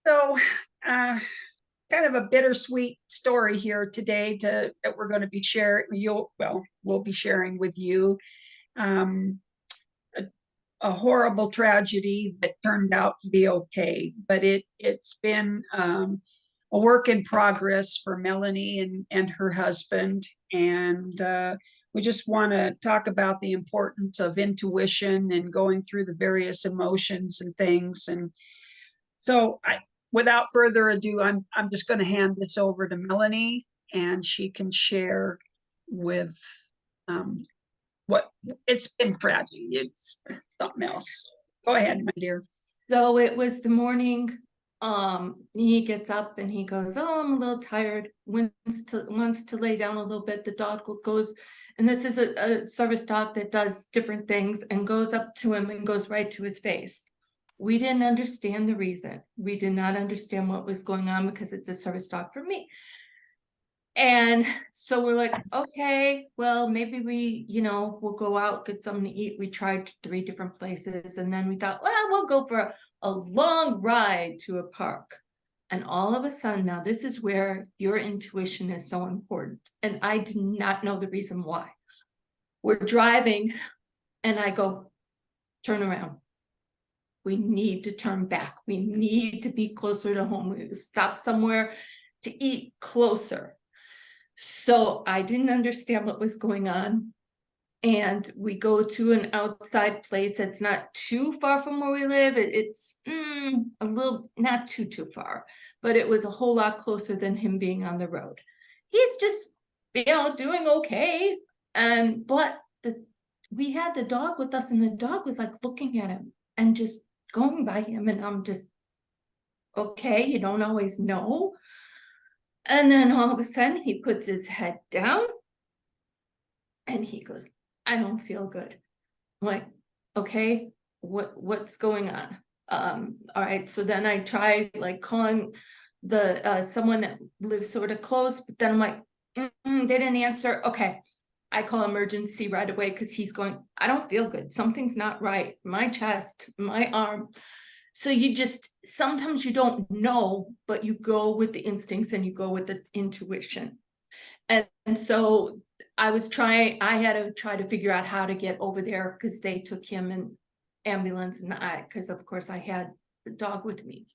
So, uh, kind of a bittersweet story here today that we're going to be sharing. We'll be sharing with you um, a, a horrible tragedy that turned out to be okay, but it's been a work in progress for Melanie and her husband, and we just want to talk about the importance of intuition and going through the various emotions and things. And so without further ado, I'm just going to hand this over to Melanie, and she can share with um, what it's been tragic. It's something else. Go ahead, my dear. So it was the morning. He gets up and he goes, "Oh, I'm a little tired." Wants to lay down a little bit. The dog goes, and this is a service dog that does different things, and goes up to him and goes right to his face. We didn't understand the reason. We did not understand what was going on because it's a service dog for me. And so we're like, okay, well, maybe we'll go out, get something to eat. We tried 3 different places, and then we thought, well, we'll go for a long ride to a park. And all of a sudden, now this is where your intuition is so important. And I did not know the reason why. We're driving, and I go, turn around. We need to turn back. We need to be closer to home. We stop somewhere to eat closer. So I didn't understand what was going on. And we go to an outside place that's not too far from where we live. It's a little, not too far, but it was a whole lot closer than him being on the road. He's just, doing okay. But we had the dog with us, and the dog was like looking at him and just going by him. And I'm just, okay, you don't always know. And then all of a sudden he puts his head down and he goes, "I don't feel good." I'm like, okay, what's going on? All right. So then I try like calling the someone that lives sort of close, but then I'm like, they didn't answer. Okay. I call emergency right away because he's going, "I don't feel good. Something's not right. My chest, my arm." So sometimes you don't know, but you go with the instincts and you go with the intuition. And so I had to try to figure out how to get over there because they took him in ambulance, and because of course I had the dog with me.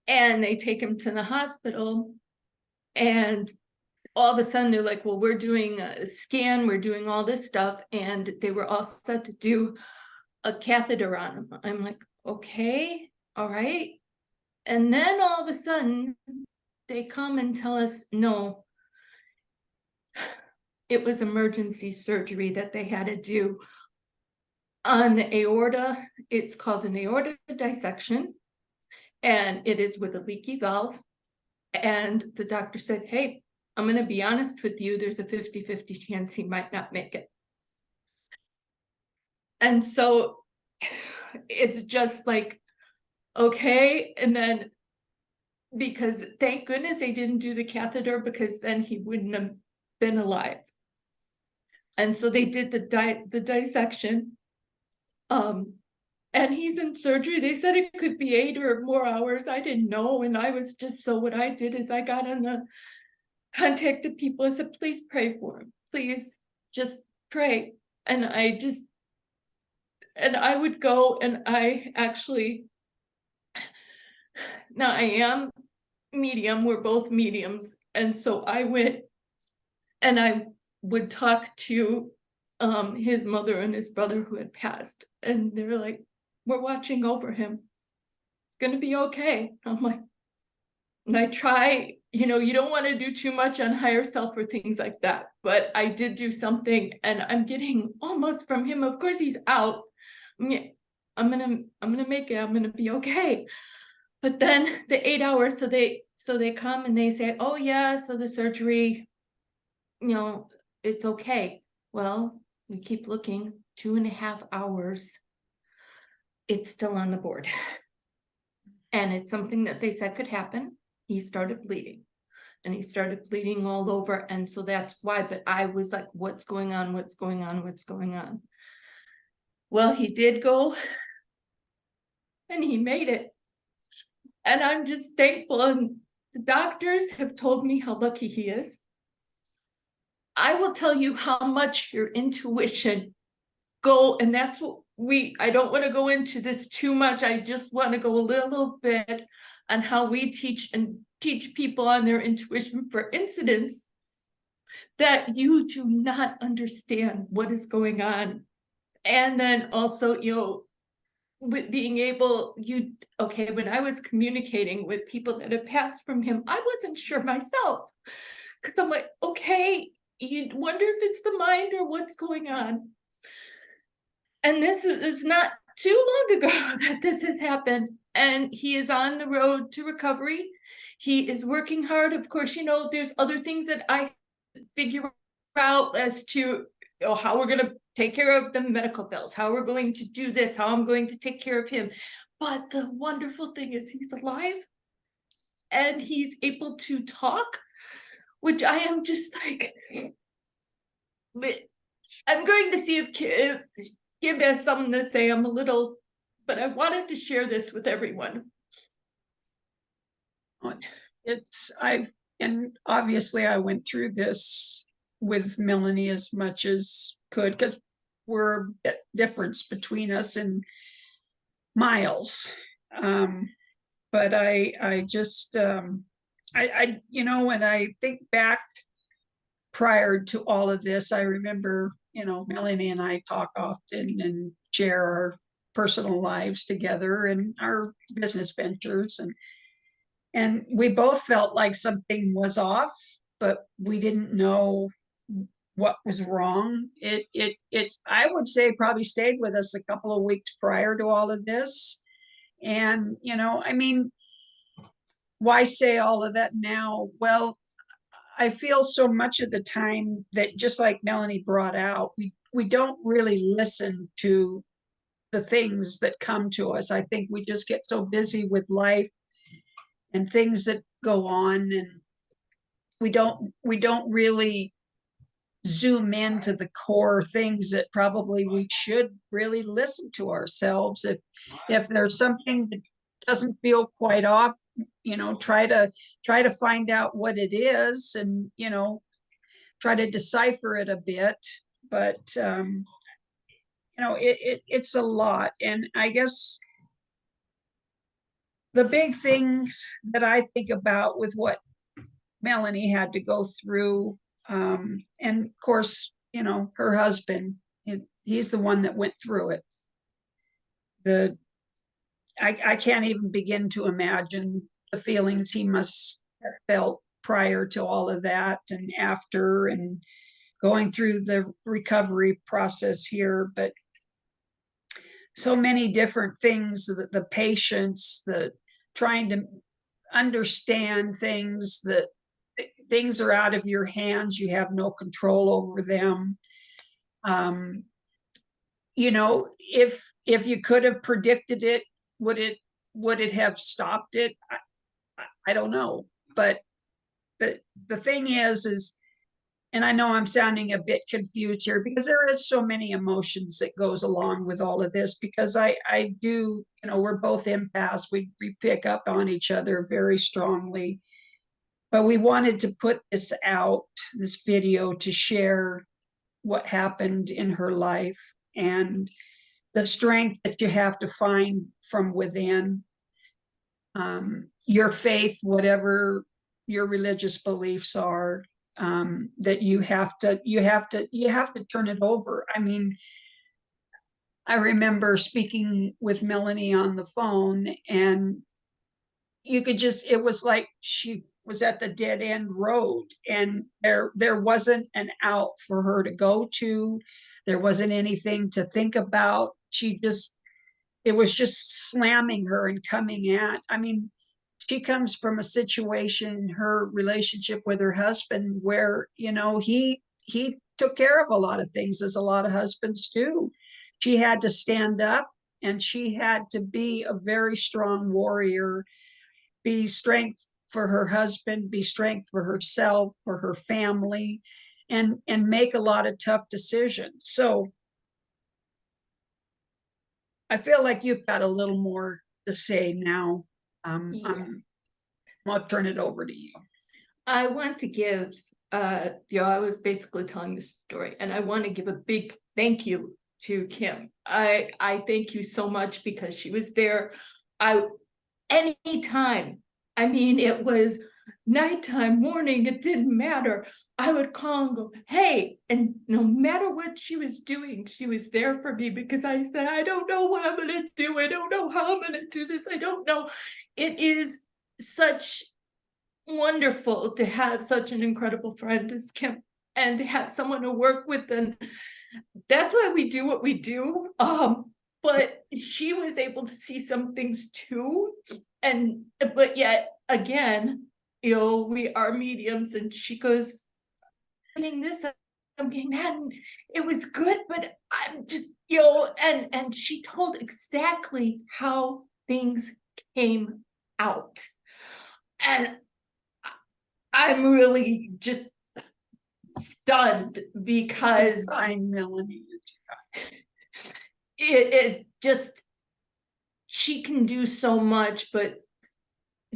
And they take him to the hospital, and all of a sudden they're like, "Well, we're doing a scan, we're doing all this stuff." And they were all set to do a catheter on him. I'm like, okay, all right. And then all of a sudden they come and tell us, no, it was emergency surgery that they had to do on the aorta. It's called an aorta dissection, and it is with a leaky valve. And the doctor said, "Hey, I'm going to be honest with you, there's a 50-50 chance he might not make it." And so it's just like, okay. And then, because thank goodness they didn't do the catheter, because then he wouldn't have been alive. And so they did the dissection. And he's in surgery. They said it could be 8 or more hours. I didn't know. And I was just, so what I did is I got on the contacted people. I said, "Please pray for him. Please just pray." And I would go, and I actually, now I am medium, we're both mediums. And so I went and I would talk to his mother and his brother who had passed. And they're like, "We're watching over him. It's going to be okay." I'm like, and I try, you don't want to do too much on higher self or things like that. But I did do something, and I'm getting almost from him. Of course, he's out. I'm gonna make it. I'm gonna be okay. But then the 8 hours, so they come and they say, "Oh yeah, so the surgery, it's okay." Well, we keep looking, 2.5 hours, it's still on the board. And it's something that they said could happen. He started bleeding, and he started bleeding all over. And so that's why, but I was like, what's going on? What's going on? What's going on? Well, he did go, and he made it. And I'm just thankful. And the doctors have told me how lucky he is. I will tell you how much your intuition and that's what I don't want to go into this too much. I just want to go a little bit on how we teach people on their intuition for incidents that you do not understand what is going on. And then also, with being able, when I was communicating with people that had passed from him, I wasn't sure myself. Because I'm like, okay, you wonder if it's the mind or what's going on. And this is not too long ago that this has happened. And he is on the road to recovery. He is working hard. Of course, there's other things that I figure out as to how we're going to take care of the medical bills, how we're going to do this, how I'm going to take care of him. But the wonderful thing is he's alive and he's able to talk, which I am just like, I'm going to see if Kim has something to say. But I wanted to share this with everyone. And obviously I went through this with Melanie as much as could, because we're a difference between us in miles. But I just, when I think back prior to all of this, I remember, Melanie and I talk often and share our personal lives together and our business ventures. And we both felt like something was off, but we didn't know what was wrong. It's, I would say, probably stayed with us a couple of weeks prior to all of this. And, I mean, why say all of that now? Well, I feel so much of the time that, just like Melanie brought out, we don't really listen to the things that come to us. I think we just get so busy with life and things that go on, and we don't really zoom into the core things that probably we should really listen to ourselves. If there's something that doesn't feel quite off, try to find out what it is, and try to decipher it a bit. But it's a lot. And I guess the big things that I think about with what Melanie had to go through, and of course, her husband, he's the one that went through it. I can't even begin to imagine the feelings he must have felt prior to all of that and after, and going through the recovery process here. But so many different things, the patience, the trying to understand things, that things are out of your hands, you have no control over them. um, if you could have predicted it, would it have stopped it? I don't know. But the thing is, and I know I'm sounding a bit confused here, because there is so many emotions that goes along with all of this, because I do, we're both empaths. We pick up on each other very strongly. But we wanted to put this video, to share what happened in her life, and the strength that you have to find from within. Your faith, whatever your religious beliefs are, that you have to turn it over. I mean, I remember speaking with Melanie on the phone, and it was like she was at the dead end road, and there wasn't an out for her to go to. There wasn't anything to think about. It was just slamming her and coming at. I mean, she comes from a situation in her relationship with her husband where, he took care of a lot of things, as a lot of husbands do. She had to stand up, and she had to be a very strong warrior, be strength for her husband, be strength for herself, for her family, and make a lot of tough decisions. So I feel like you've got a little more to say now. Yeah. I'll turn it over to you. I want to give, I was basically telling the story, and I want to give a big thank you to Kim. I thank you so much because she was there. I anytime, I mean, it was nighttime, morning, it didn't matter. I would call and go, hey, and no matter what she was doing, she was there for me because I said, I don't know what I'm gonna do. I don't know how I'm gonna do this. I don't know. It is such wonderful to have such an incredible friend as Kim and to have someone to work with, and that's why we do what we do. But she was able to see some things too, and but yet again, we are mediums, and she goes, getting this, I'm getting that, and it was good, but I'm just, and she told exactly how things came out, and I'm really just stunned because Fine, Melanie. it just, she can do so much, but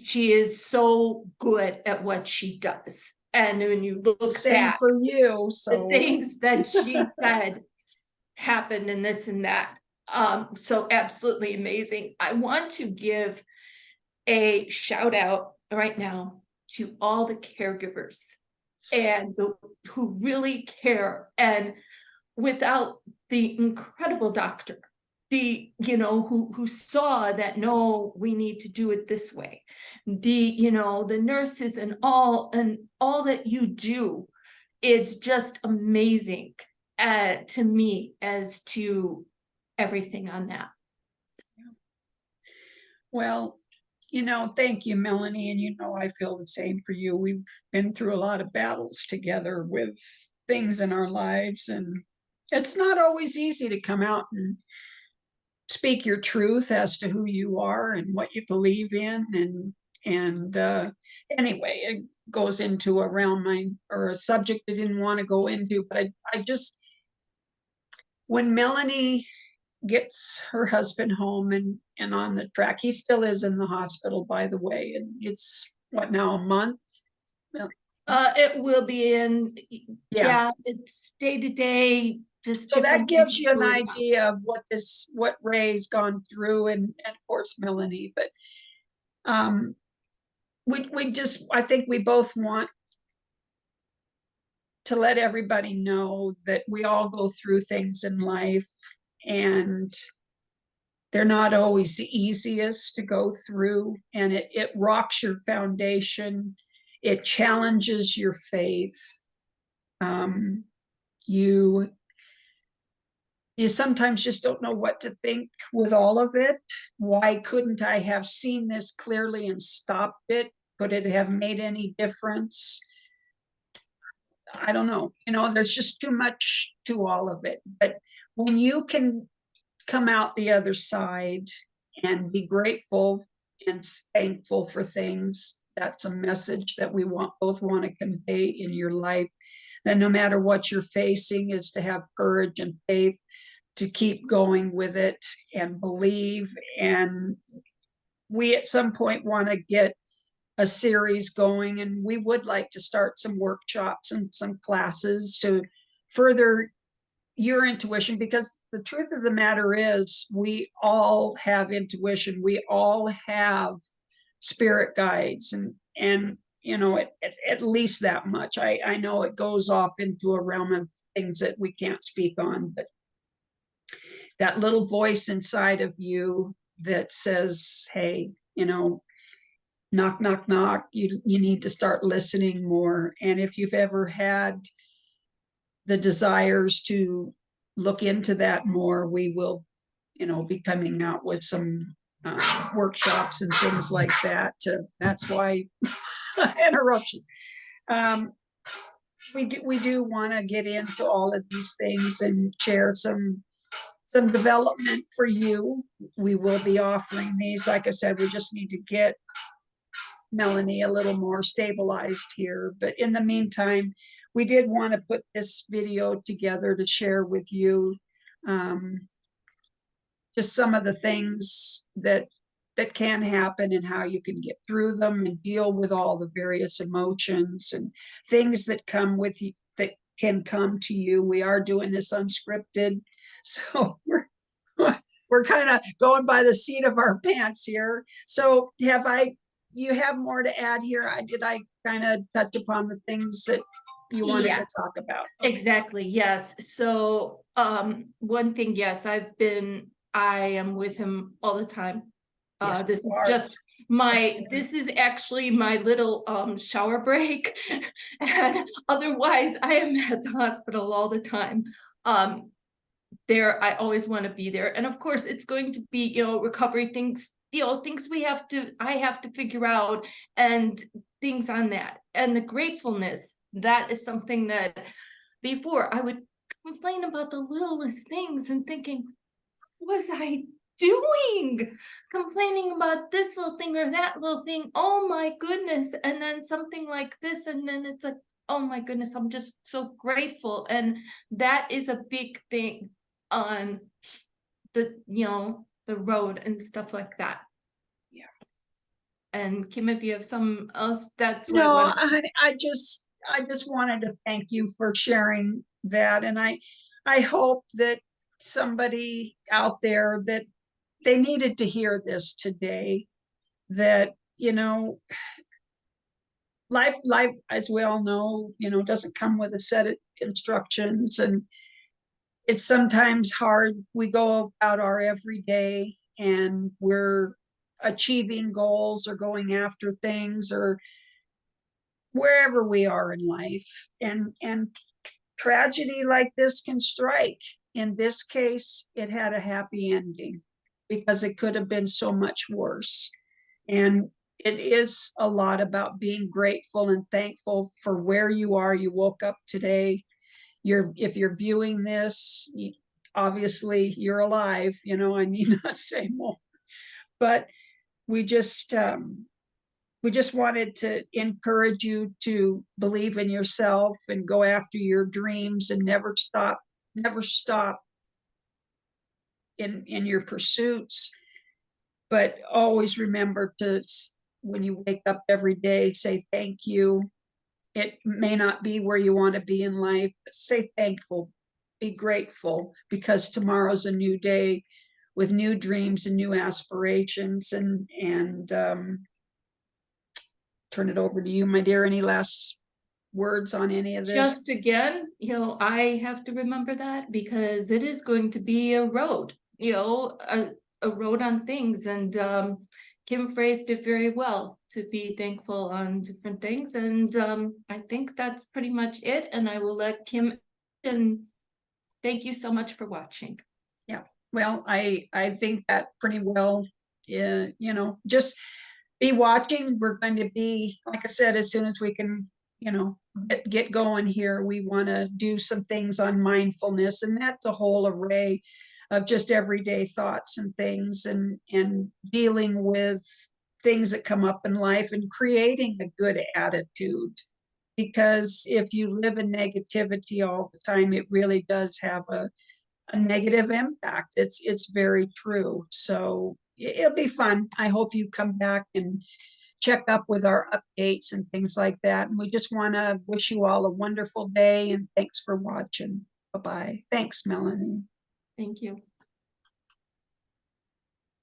she is so good at what she does. And when you look Same back, for you. the So things that she said happened and this and that. So absolutely amazing. I want to give a shout out right now to all the caregivers and who really care, and without the incredible doctor, who saw that, no, we need to do it this way, the nurses and all that you do, it's just amazing to me as to everything on that. well, thank you, Melanie. And I feel the same for you. We've been through a lot of battles together with things in our lives, and it's not always easy to come out and speak your truth as to who you are and what you believe in. And anyway, it goes into a realm or a subject I didn't want to go into, but I just, when Melanie gets her husband home and on the track, he still is in the hospital, by the way, and it's what now, a month? It will be in, Yeah. yeah, it's day to day, just So that different things gives you an going on. idea of what Ray's gone through, and of course Melanie. But um we just, I think we both want to let everybody know that we all go through things in life, and they're not always the easiest to go through, and it rocks your foundation. It challenges your faith. um, you you sometimes just don't know what to think with all of it. Why couldn't I have seen this clearly and stopped it? Could it have made any difference? I don't know. There's just too much to all of it. But when you can come out the other side and be grateful and thankful for things, that's a message that we both want to convey in your life. That no matter what you're facing, is to have courage and faith to keep going with it and believe. And we at some point want to get a series going, and we would like to start some workshops and some classes to further your intuition, because the truth of the matter is we all have intuition, we all have spirit guides, and at least that much. I know it goes off into a realm of things that we can't speak on, but that little voice inside of you that says, hey, knock, knock, knock, you need to start listening more. And if you've ever had the desires to look into that more, we will, be coming out with some workshops and things like that. That's why interruption. Um, we do want to get into all of these things and share some development for you. We will be offering these. Like I said, we just need to get Melanie a little more stabilized here. But in the meantime, we did want to put this video together to share with you, just some of the things that that can happen and how you can get through them and deal with all the various emotions and things that come with you, that can come to you. We are doing this unscripted, so we're kind of going by the seat of our pants here. So you have more to add here? Did I kind of touch upon the things that you wanted Yeah, to talk about? Okay. exactly. Yes. So, one thing, yes, I am with him all the time. Yes, This you is are. just this is actually my little shower break. And otherwise I am at the hospital all the time. Um, there, I always want to be there. And of course, it's going to be, recovery things, things I have to figure out, and things on that. And the gratefulness, that is something that before I would complain about the littlest things and thinking, what was I doing? Complaining about this little thing or that little thing. Oh my goodness. And then something like this, and then it's like, oh my goodness, I'm just so grateful. And that is a big thing on the road and stuff like that. Yeah. And Kim, if you have some else, that's what I No, want. I just wanted to thank you for sharing that. And I hope that somebody out there, that they needed to hear this today, that, life, as we all know, doesn't come with a set of instructions, and it's sometimes hard. We go about our everyday and we're achieving goals or going after things or wherever we are in life, and tragedy like this can strike. In this case, it had a happy ending because it could have been so much worse. And it is a lot about being grateful and thankful for where you are. You woke up today. If you're viewing this, obviously you're alive. I need not say more. But we just we just wanted to encourage you to believe in yourself and go after your dreams and never stop in your pursuits, but always remember to, when you wake up every day, say thank you. It may not be where you want to be in life, but say thankful, be grateful, because tomorrow's a new day with new dreams and new aspirations. And turn it over to you, my dear. Any last words on any of this? Just again, I have to remember that because it is going to be a road, a road on things. And Kim phrased it very well, to be thankful on different things. And I think that's pretty much it. And I will let Kim, and thank you so much for watching. Yeah. Well, I think that pretty well. Just be watching. We're going to be, like I said, as soon as we can, get going here, we want to do some things on mindfulness, and that's a whole array of just everyday thoughts and things, and dealing with things that come up in life and creating a good attitude. Because if you live in negativity all the time, it really does have a negative impact. It's very true. So it'll be fun. I hope you come back and check up with our updates and things like that. And we just want to wish you all a wonderful day, and thanks for watching. Bye-bye. Thanks, Melanie. Thank you.